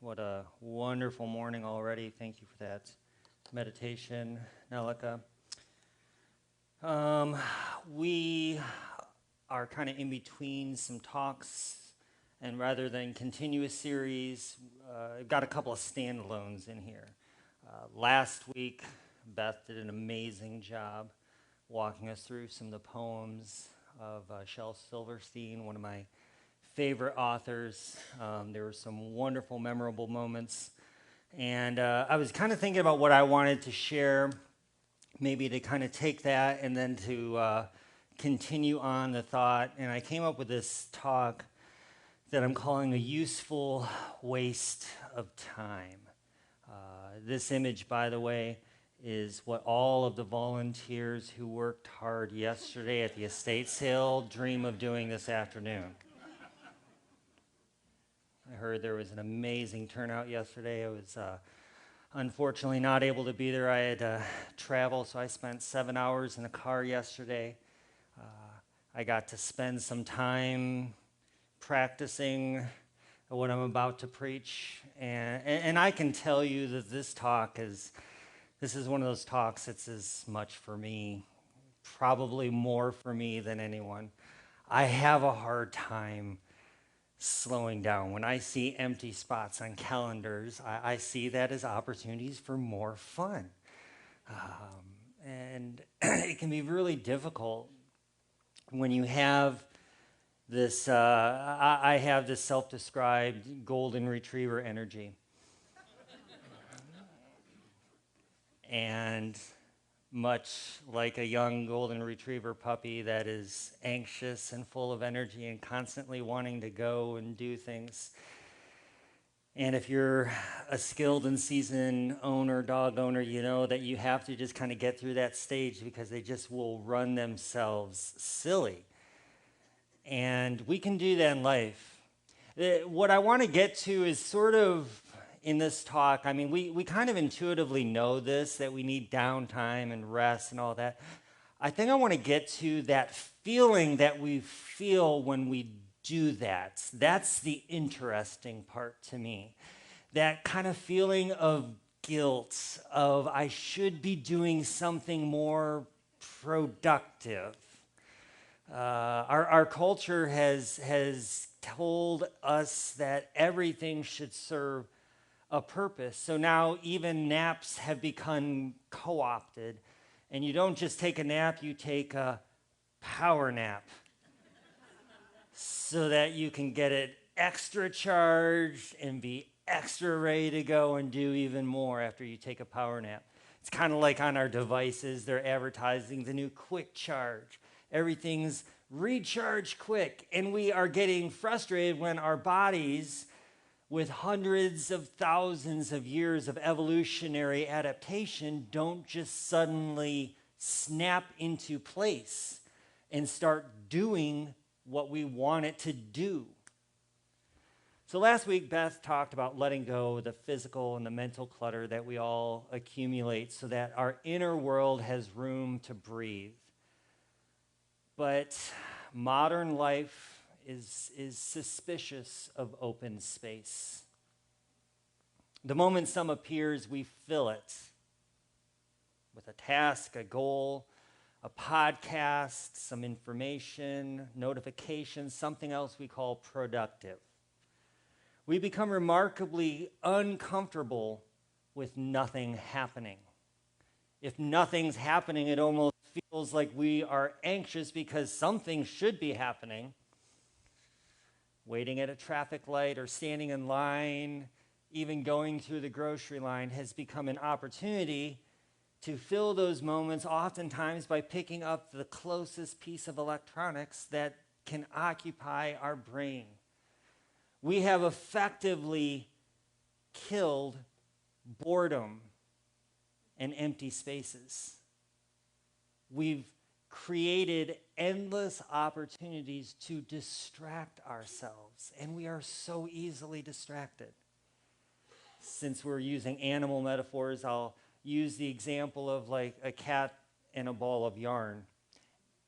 What a wonderful morning already. Thank you for that meditation, Nalika. Um, we are kind of in between some talks, and rather than continue a series, I've got a couple of standalones in here. Last week, Beth did an amazing job walking us through some of the poems of Shel Silverstein, one of my favorite authors. There were some wonderful, memorable moments. And I was kind of thinking about what I wanted to share, maybe to kind of take that and then to continue on the thought. And I came up with this talk that I'm calling a useful waste of time. This image, by the way, is what all of the volunteers who worked hard yesterday at the estate sale dream of doing this afternoon. I heard there was an amazing turnout yesterday. I was unfortunately not able to be there. I had to travel, so I spent 7 hours in a car yesterday. I got to spend some time practicing what I'm about to preach. And I can tell you that this is one of those talks that's as much for me, probably more for me than anyone. I have a hard time slowing down. When I see empty spots on calendars, I see that as opportunities for more fun. And it can be really difficult when you have this, I have this self-described golden retriever energy. And much like a young golden retriever puppy that is anxious and full of energy and constantly wanting to go and do things. And if you're a skilled and seasoned dog owner, you know that you have to just kind of get through that stage because they just will run themselves silly. And we can do that in life. What I want to get to is sort of in this talk, I mean, we kind of intuitively know this, that we need downtime and rest and all that. I think I want to get to that feeling that we feel when we do that. That's the interesting part to me. That kind of feeling of guilt, of I should be doing something more productive. Our culture has told us that everything should serve a purpose. So now even naps have become co-opted, and you don't just take a nap, you take a power nap so that you can get it extra charged and be extra ready to go and do even more after you take a power nap. It's kind of like on our devices, they're advertising the new quick charge. Everything's recharge quick, and we are getting frustrated when our bodies, with hundreds of thousands of years of evolutionary adaptation, don't just suddenly snap into place and start doing what we want it to do. So last week, Beth talked about letting go of the physical and the mental clutter that we all accumulate so that our inner world has room to breathe. But modern life is suspicious of open space. The moment some appears, we fill it with a task, a goal, a podcast, some information, notifications, something else we call productive. We become remarkably uncomfortable with nothing happening. If nothing's happening, it almost feels like we are anxious because something should be happening. Waiting at a traffic light or standing in line, even going through the grocery line has become an opportunity to fill those moments, oftentimes by picking up the closest piece of electronics that can occupy our brain. We have effectively killed boredom and empty spaces. We've created endless opportunities to distract ourselves, and we are so easily distracted. Since we're using animal metaphors, I'll use the example of like a cat and a ball of yarn.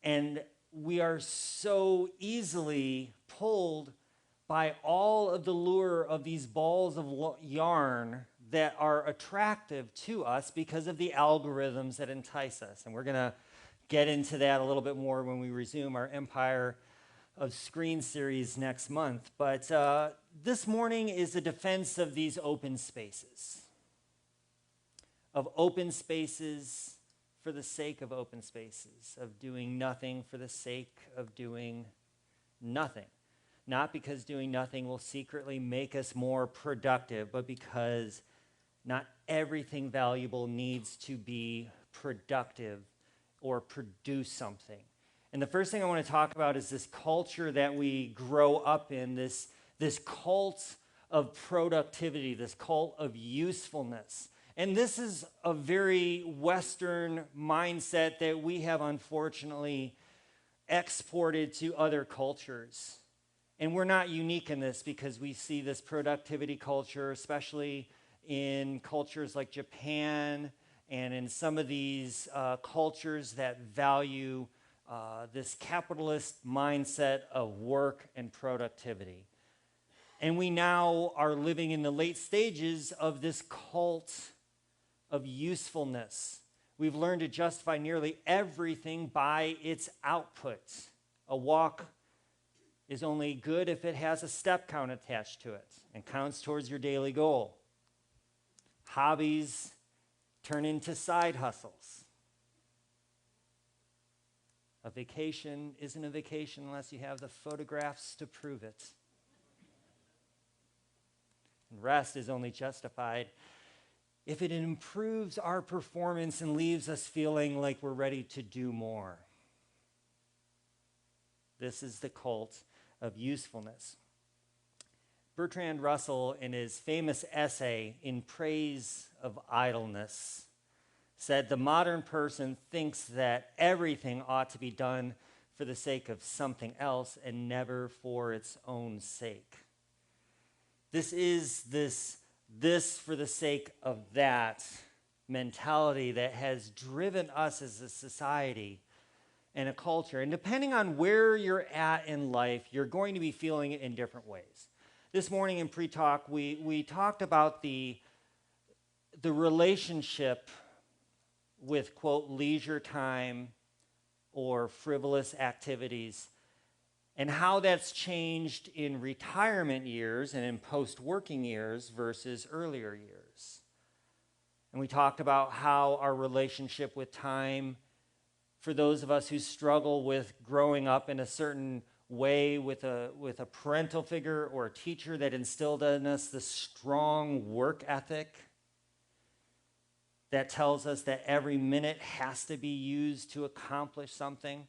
And we are so easily pulled by all of the lure of these balls of yarn that are attractive to us because of the algorithms that entice us. And we're going to get into that a little bit more when we resume our Empire of Screen series next month. But this morning is a defense of these open spaces, of open spaces for the sake of open spaces, of doing nothing for the sake of doing nothing. Not because doing nothing will secretly make us more productive, but because not everything valuable needs to be productive or produce something. And the first thing I want to talk about is this culture that we grow up in, this cult of productivity, this cult of usefulness. And this is a very Western mindset that we have unfortunately exported to other cultures. And we're not unique in this because we see this productivity culture, especially in cultures like Japan and in some of these cultures that value this capitalist mindset of work and productivity. And we now are living in the late stages of this cult of usefulness. We've learned to justify nearly everything by its output. A walk is only good if it has a step count attached to it and counts towards your daily goal. Hobbies turn into side hustles. A vacation isn't a vacation unless you have the photographs to prove it. And rest is only justified if it improves our performance and leaves us feeling like we're ready to do more. This is the cult of usefulness. Bertrand Russell, in his famous essay In Praise of Idleness, said the modern person thinks that everything ought to be done for the sake of something else and never for its own sake. This is this for the sake of that mentality that has driven us as a society and a culture. And depending on where you're at in life, you're going to be feeling it in different ways. This morning in pre-talk, we talked about the relationship with, quote, leisure time or frivolous activities and how that's changed in retirement years and in post-working years versus earlier years. And we talked about how our relationship with time, for those of us who struggle with growing up in a certain way with a parental figure or a teacher that instilled in us the strong work ethic that tells us that every minute has to be used to accomplish something.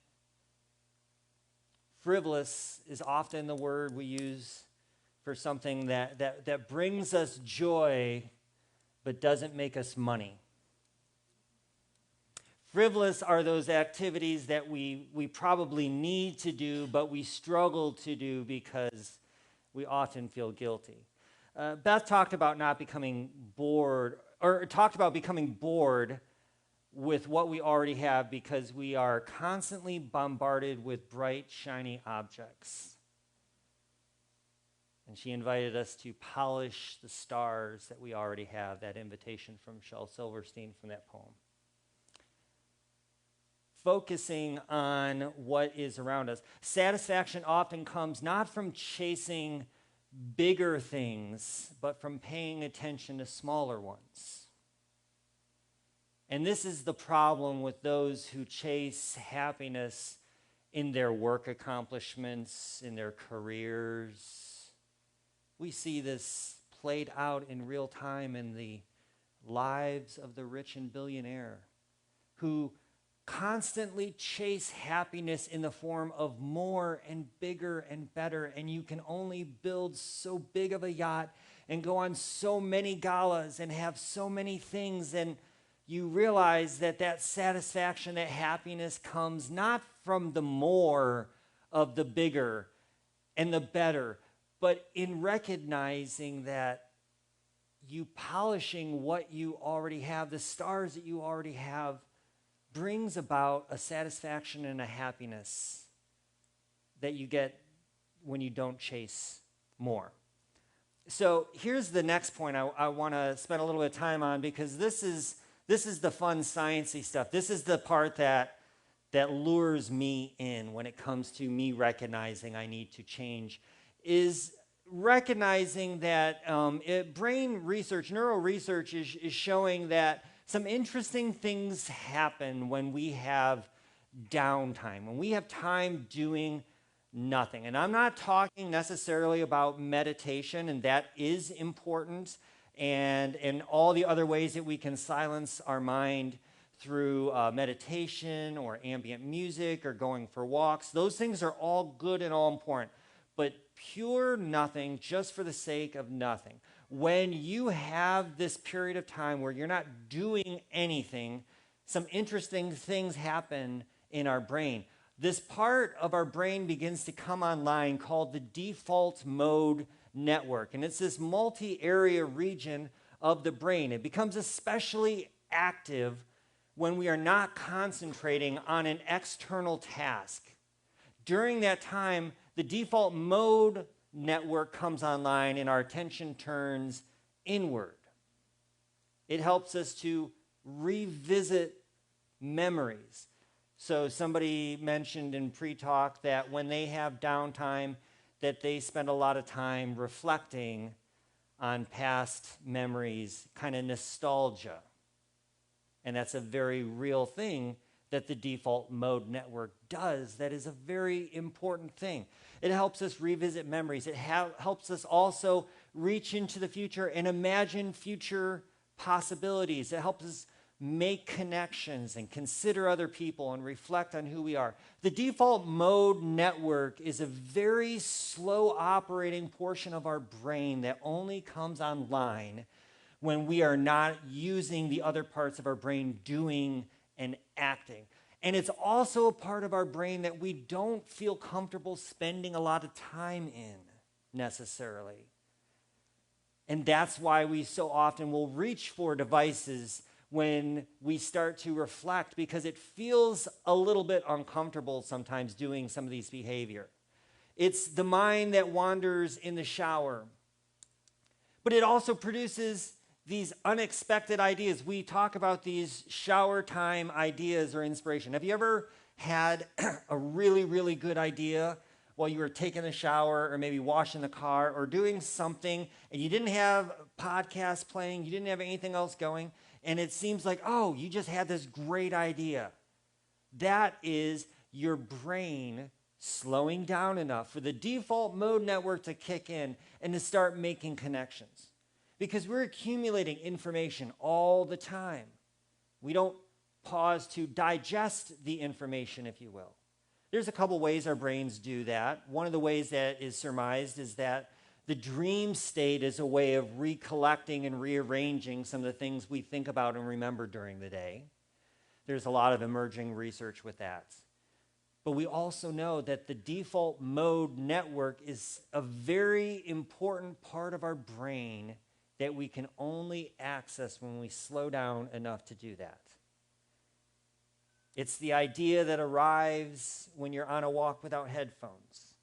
Frivolous is often the word we use for something that brings us joy but doesn't make us money. Frivolous are those activities that we probably need to do, but we struggle to do because we often feel guilty. Beth talked about not becoming bored, or talked about becoming bored with what we already have because we are constantly bombarded with bright, shiny objects. And she invited us to polish the stars that we already have, that invitation from Shel Silverstein from that poem. Focusing on what is around us. Satisfaction often comes not from chasing bigger things, but from paying attention to smaller ones. And this is the problem with those who chase happiness in their work accomplishments, in their careers. We see this played out in real time in the lives of the rich and billionaire who constantly chase happiness in the form of more and bigger and better, and you can only build so big of a yacht and go on so many galas and have so many things, and you realize that satisfaction, that happiness comes not from the more of the bigger and the better, but in recognizing that you polishing what you already have, the stars that you already have, brings about a satisfaction and a happiness that you get when you don't chase more. So here's the next point I want to spend a little bit of time on, because this is the fun sciencey stuff. This is the part that lures me in when it comes to me recognizing I need to change, is recognizing that brain research, neural research is showing that some interesting things happen when we have downtime, when we have time doing nothing. And I'm not talking necessarily about meditation, and that is important, and all the other ways that we can silence our mind through meditation or ambient music or going for walks. Those things are all good and all important, but pure nothing just for the sake of nothing. When you have this period of time where you're not doing anything, some interesting things happen in our brain. This part of our brain begins to come online called the default mode network, and it's this multi-area region of the brain. It becomes especially active when we are not concentrating on an external task. During that time, the default mode network comes online and our attention turns inward. It helps us to revisit memories. So somebody mentioned in pre-talk that when they have downtime, that they spend a lot of time reflecting on past memories, kind of nostalgia. And that's a very real thing that the default mode network does. That is a very important thing. It helps us revisit memories. It helps us also reach into the future and imagine future possibilities. It helps us make connections and consider other people and reflect on who we are. The default mode network is a very slow operating portion of our brain that only comes online when we are not using the other parts of our brain doing and acting. And it's also a part of our brain that we don't feel comfortable spending a lot of time in necessarily. And that's why we so often will reach for devices when we start to reflect, because it feels a little bit uncomfortable sometimes doing some of these behavior. It's the mind that wanders in the shower. But it also produces these unexpected ideas. We talk about these shower time ideas or inspiration. Have you ever had a really, really good idea while you were taking a shower or maybe washing the car or doing something, and you didn't have podcasts playing, you didn't have anything else going, and it seems like, oh, you just had this great idea? That is your brain slowing down enough for the default mode network to kick in and to start making connections. Because we're accumulating information all the time. We don't pause to digest the information, if you will. There's a couple ways our brains do that. One of the ways that is surmised is that the dream state is a way of recollecting and rearranging some of the things we think about and remember during the day. There's a lot of emerging research with that. But we also know that the default mode network is a very important part of our brain that we can only access when we slow down enough to do that. It's the idea that arrives when you're on a walk without headphones.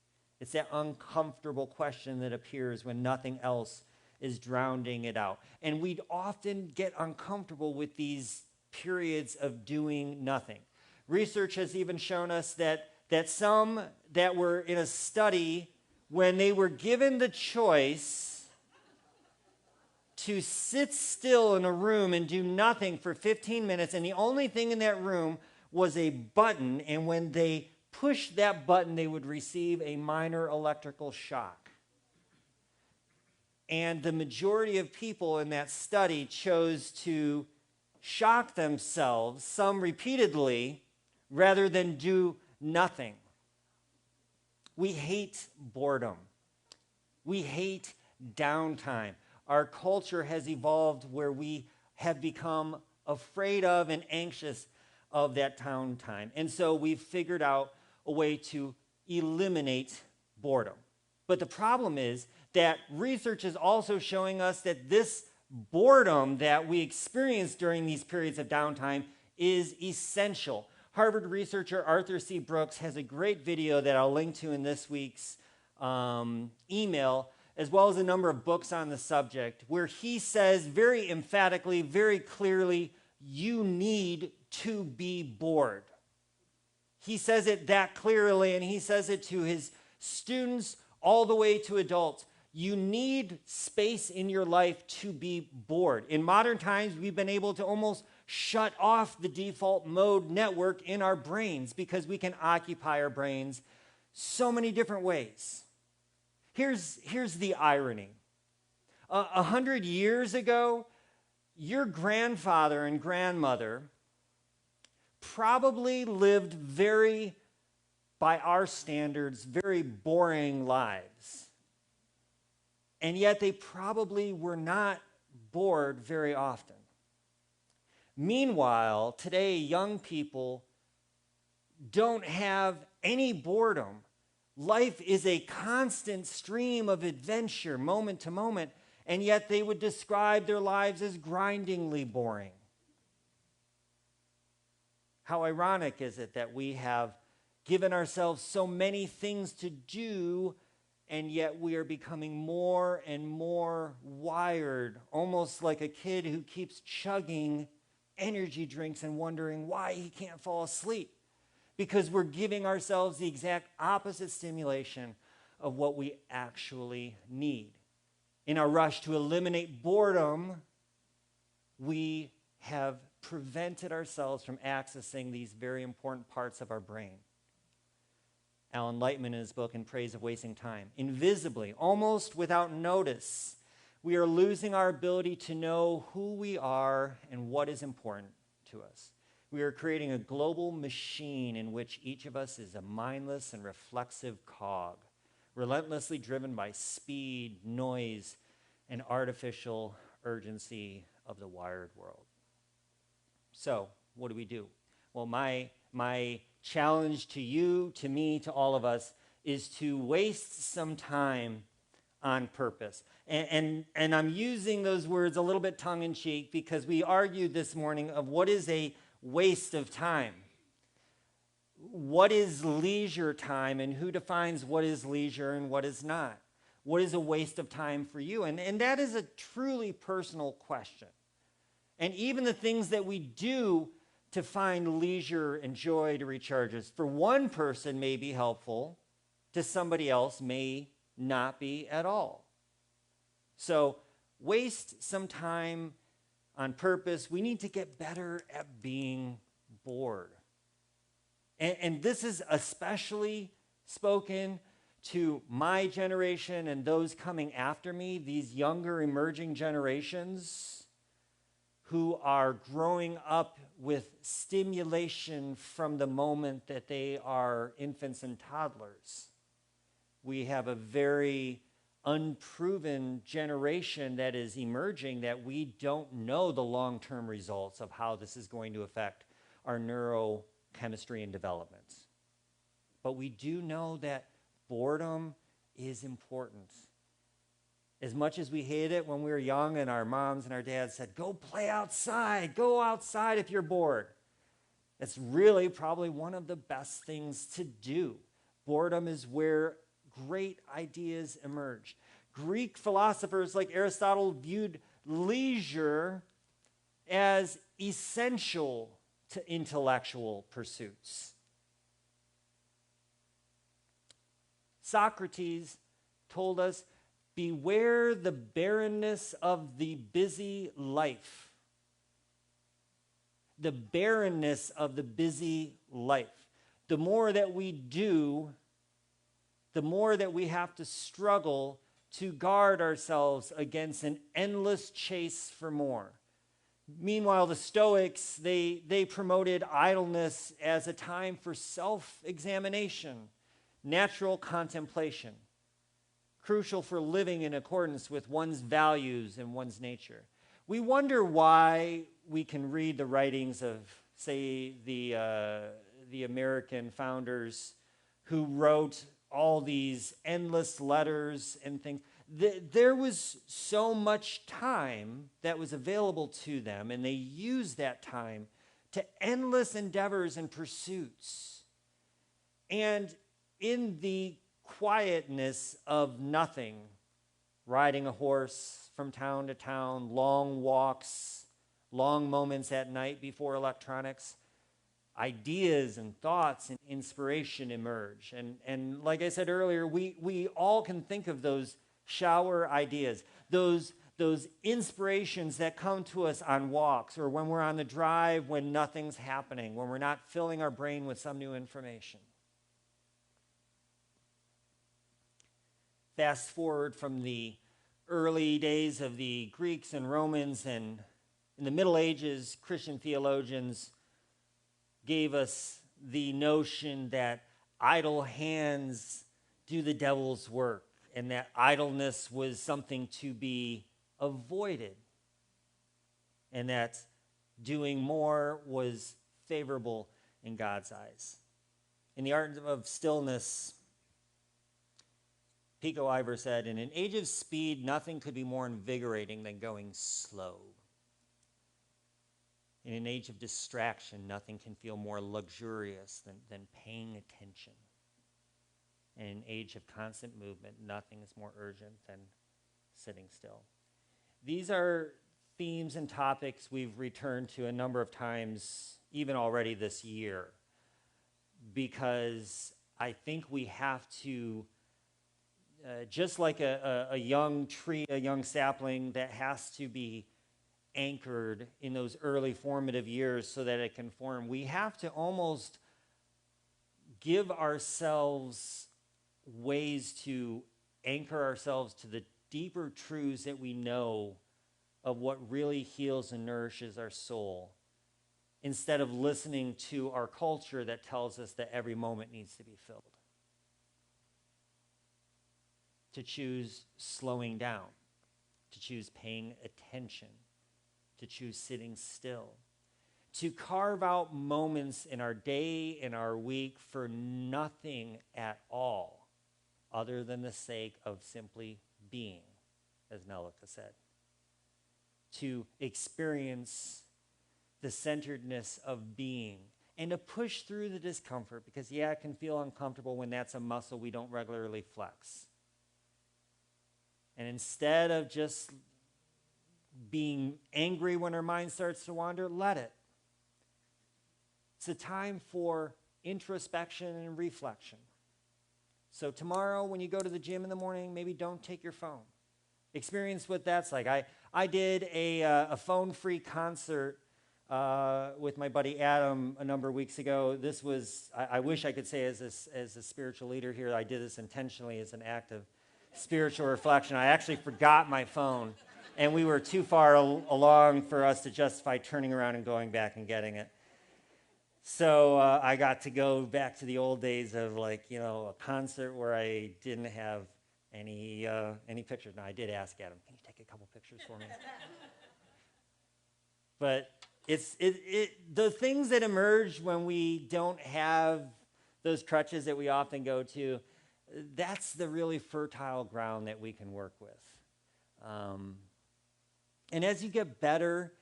It's that uncomfortable question that appears when nothing else is drowning it out. And we'd often get uncomfortable with these periods of doing nothing. Research has even shown us that some that were in a study, when they were given the choice to sit still in a room and do nothing for 15 minutes, and the only thing in that room was a button, and when they pushed that button, they would receive a minor electrical shock. And the majority of people in that study chose to shock themselves, some repeatedly, rather than do nothing. We hate boredom. We hate downtime. Our culture has evolved where we have become afraid of and anxious of that downtime. And so we've figured out a way to eliminate boredom. But the problem is that research is also showing us that this boredom that we experience during these periods of downtime is essential. Harvard researcher Arthur C. Brooks has a great video that I'll link to in this week's email as well as a number of books on the subject, where he says very emphatically, very clearly, you need to be bored. He says it that clearly, and he says it to his students all the way to adults. You need space in your life to be bored. In modern times, we've been able to almost shut off the default mode network in our brains because we can occupy our brains so many different ways. Here's the irony. 100 years ago, your grandfather and grandmother probably lived by our standards, very boring lives. And yet they probably were not bored very often. Meanwhile, today, young people don't have any boredom. Life is a constant stream of adventure, moment to moment, and yet they would describe their lives as grindingly boring. How ironic is it that we have given ourselves so many things to do, and yet we are becoming more and more wired, almost like a kid who keeps chugging energy drinks and wondering why he can't fall asleep. Because we're giving ourselves the exact opposite stimulation of what we actually need. In our rush to eliminate boredom, we have prevented ourselves from accessing these very important parts of our brain. Alan Lightman, in his book, In Praise of Wasting Time, invisibly, almost without notice, we are losing our ability to know who we are and what is important to us. We are creating a global machine in which each of us is a mindless and reflexive cog, relentlessly driven by speed, noise, and artificial urgency of the wired world. So, what do we do? Well, my challenge to you, to me, to all of us, is to waste some time on purpose. And I'm using those words a little bit tongue-in-cheek because we argued this morning of what is a waste of time. What is leisure time, and who defines what is leisure and what is not? What is a waste of time for you? And that is a truly personal question. And even the things that we do to find leisure and joy to recharge us, for one person may be helpful, to somebody else may not be at all. So waste some time on purpose. We need to get better at being bored. And this is especially spoken to my generation and those coming after me, these younger emerging generations who are growing up with stimulation from the moment that they are infants and toddlers. We have a very unproven generation that is emerging that we don't know the long-term results of how this is going to affect our neurochemistry and development. But we do know that boredom is important. As much as we hate it when we were young and our moms and our dads said, go play outside, go outside if you're bored. It's really probably one of the best things to do. Boredom is where great ideas emerge. Greek philosophers like Aristotle viewed leisure as essential to intellectual pursuits. Socrates told us, beware the barrenness of the busy life. The barrenness of the busy life. The more that we do, the more that we have to struggle to guard ourselves against an endless chase for more. Meanwhile, the Stoics, they promoted idleness as a time for self-examination, natural contemplation, crucial for living in accordance with one's values and one's nature. We wonder why we can read the writings of, say, the American founders who wrote all these endless letters and things. There was so much time that was available to them, and they used that time to endless endeavors and pursuits. And in the quietness of nothing, riding a horse from town to town, long walks, long moments at night before electronics, ideas and thoughts and inspiration emerge. And like I said earlier, we all can think of those shower ideas, those inspirations that come to us on walks or when we're on the drive when nothing's happening, when we're not filling our brain with some new information. Fast forward from the early days of the Greeks and Romans, and in the Middle Ages, Christian theologians gave us the notion that idle hands do the devil's work, and that idleness was something to be avoided, and that doing more was favorable in God's eyes. In The Art of Stillness, Pico Iver said, "In an age of speed, nothing could be more invigorating than going slow. In an age of distraction, nothing can feel more luxurious than paying attention. In an age of constant movement, nothing is more urgent than sitting still." These are themes and topics we've returned to a number of times, even already this year, because I think we have to, just like a young tree, a young sapling that has to be anchored in those early formative years so that it can form, we have to almost give ourselves ways to anchor ourselves to the deeper truths that we know of what really heals and nourishes our soul, instead of listening to our culture that tells us that every moment needs to be filled. To choose slowing down, to choose paying attention, to choose sitting still, to carve out moments in our day, in our week, for nothing at all other than the sake of simply being, as Nelica said. To experience the centeredness of being and to push through the discomfort, because yeah, it can feel uncomfortable when that's a muscle we don't regularly flex. And instead of just being angry when our mind starts to wander, let it. It's a time for introspection and reflection. So tomorrow when you go to the gym in the morning, maybe don't take your phone. Experience what that's like. I did a phone-free concert with my buddy Adam a number of weeks ago. This was, I wish I could say as a spiritual leader here, I did this intentionally as an act of spiritual reflection. I actually forgot my phone, and we were too far along for us to justify turning around and going back and getting it. So I got to go back to the old days of, like, you know, a concert where I didn't have any pictures. Now, I did ask Adam, can you take a couple pictures for me? But it's the things that emerge when we don't have those crutches that we often go to, that's the really fertile ground that we can work with. And as you get better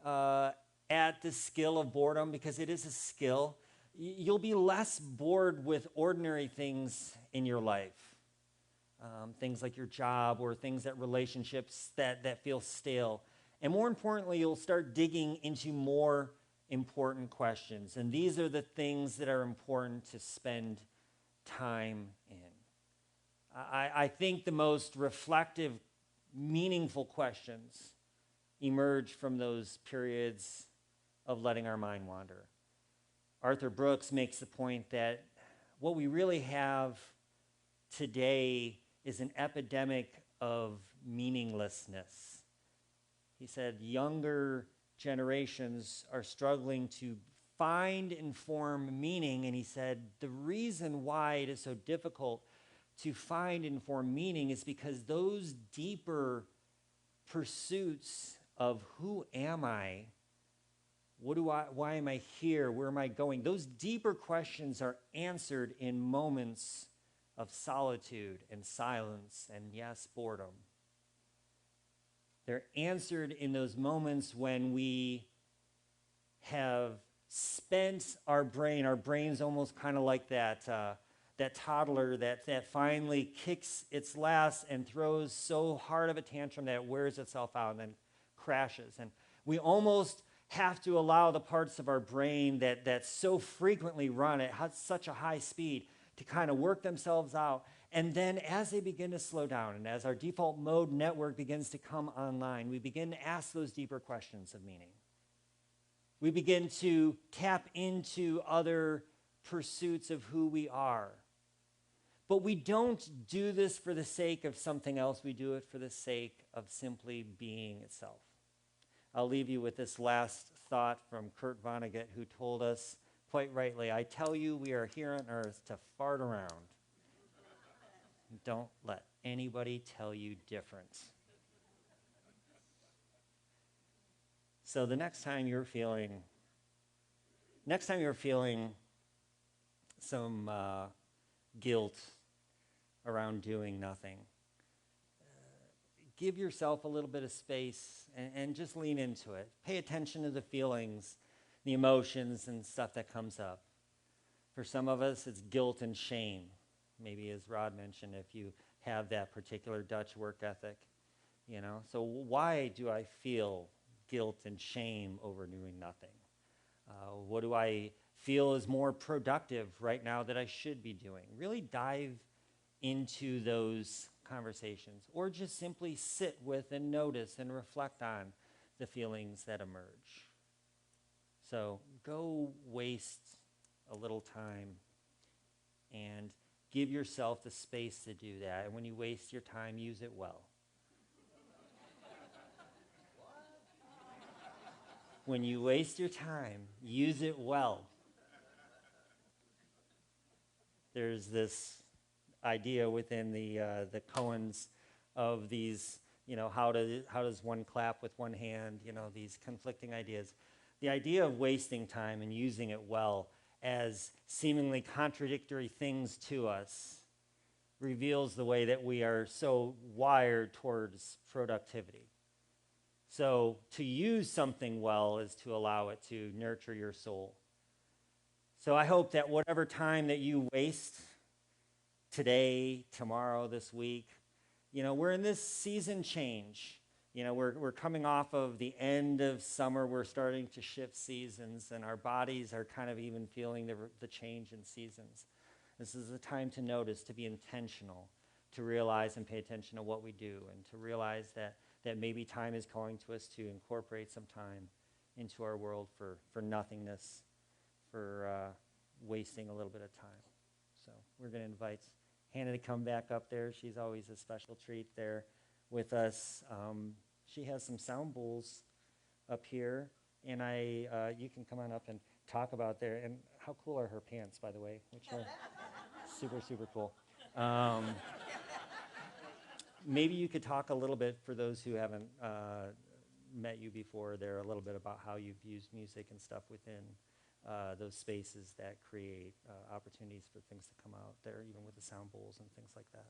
at the skill of boredom, because it is a skill, you'll be less bored with ordinary things in your life. Things like your job or things that relationships that feel stale. And more importantly, you'll start digging into more important questions. And these are the things that are important to spend time in. I think the most reflective, meaningful questions emerge from those periods of letting our mind wander. Arthur Brooks makes the point that what we really have today is an epidemic of meaninglessness. He said younger generations are struggling to find and form meaning, and he said the reason why it is so difficult to find and form meaning is because those deeper pursuits of who am I, why am I here, where am I going, those deeper questions are answered in moments of solitude and silence and, yes, boredom. They're answered in those moments when we have spent our brain's almost kind of like that that toddler that finally kicks its last and throws so hard of a tantrum that it wears itself out and then crashes. And we almost have to allow the parts of our brain that so frequently run at such a high speed to kind of work themselves out. And then as they begin to slow down and as our default mode network begins to come online, we begin to ask those deeper questions of meaning. We begin to tap into other pursuits of who we are. But we don't do this for the sake of something else. We do it for the sake of simply being itself. I'll leave you with this last thought from Kurt Vonnegut, who told us quite rightly, I tell you we are here on earth to fart around. Don't let anybody tell you different. So the next time you're feeling some guilt around doing nothing, give yourself a little bit of space and just lean into it. Pay attention to the feelings, the emotions and stuff that comes up. For some of us, it's guilt and shame. Maybe as Rod mentioned, if you have that particular Dutch work ethic, So why do I feel guilt and shame over doing nothing? What do I feel is more productive right now that I should be doing? Really dive into those conversations, or just simply sit with and notice and reflect on the feelings that emerge. So go waste a little time and give yourself the space to do that. And when you waste your time, use it well. When you waste your time, use it well. There's this idea within the koans of these, how does one clap with one hand, these conflicting ideas. The idea of wasting time and using it well as seemingly contradictory things to us reveals the way that we are so wired towards productivity. So to use something well is to allow it to nurture your soul. So I hope that whatever time that you waste today, tomorrow, this week, we're in this season change. We're coming off of the end of summer. We're starting to shift seasons, and our bodies are kind of even feeling the change in seasons. This is a time to notice, to be intentional, to realize and pay attention to what we do, and to realize that maybe time is calling to us to incorporate some time into our world for nothingness, for wasting a little bit of time. So we're going to invite Hannah to come back up there. She's always a special treat there with us. She has some sound bowls up here, and you can come on up and talk about there. And how cool are her pants, by the way? Which are super, super cool. Maybe you could talk a little bit, for those who haven't met you before, there a little bit about how you've used music and stuff within those spaces that create opportunities for things to come out there, even with the sound bowls and things like that.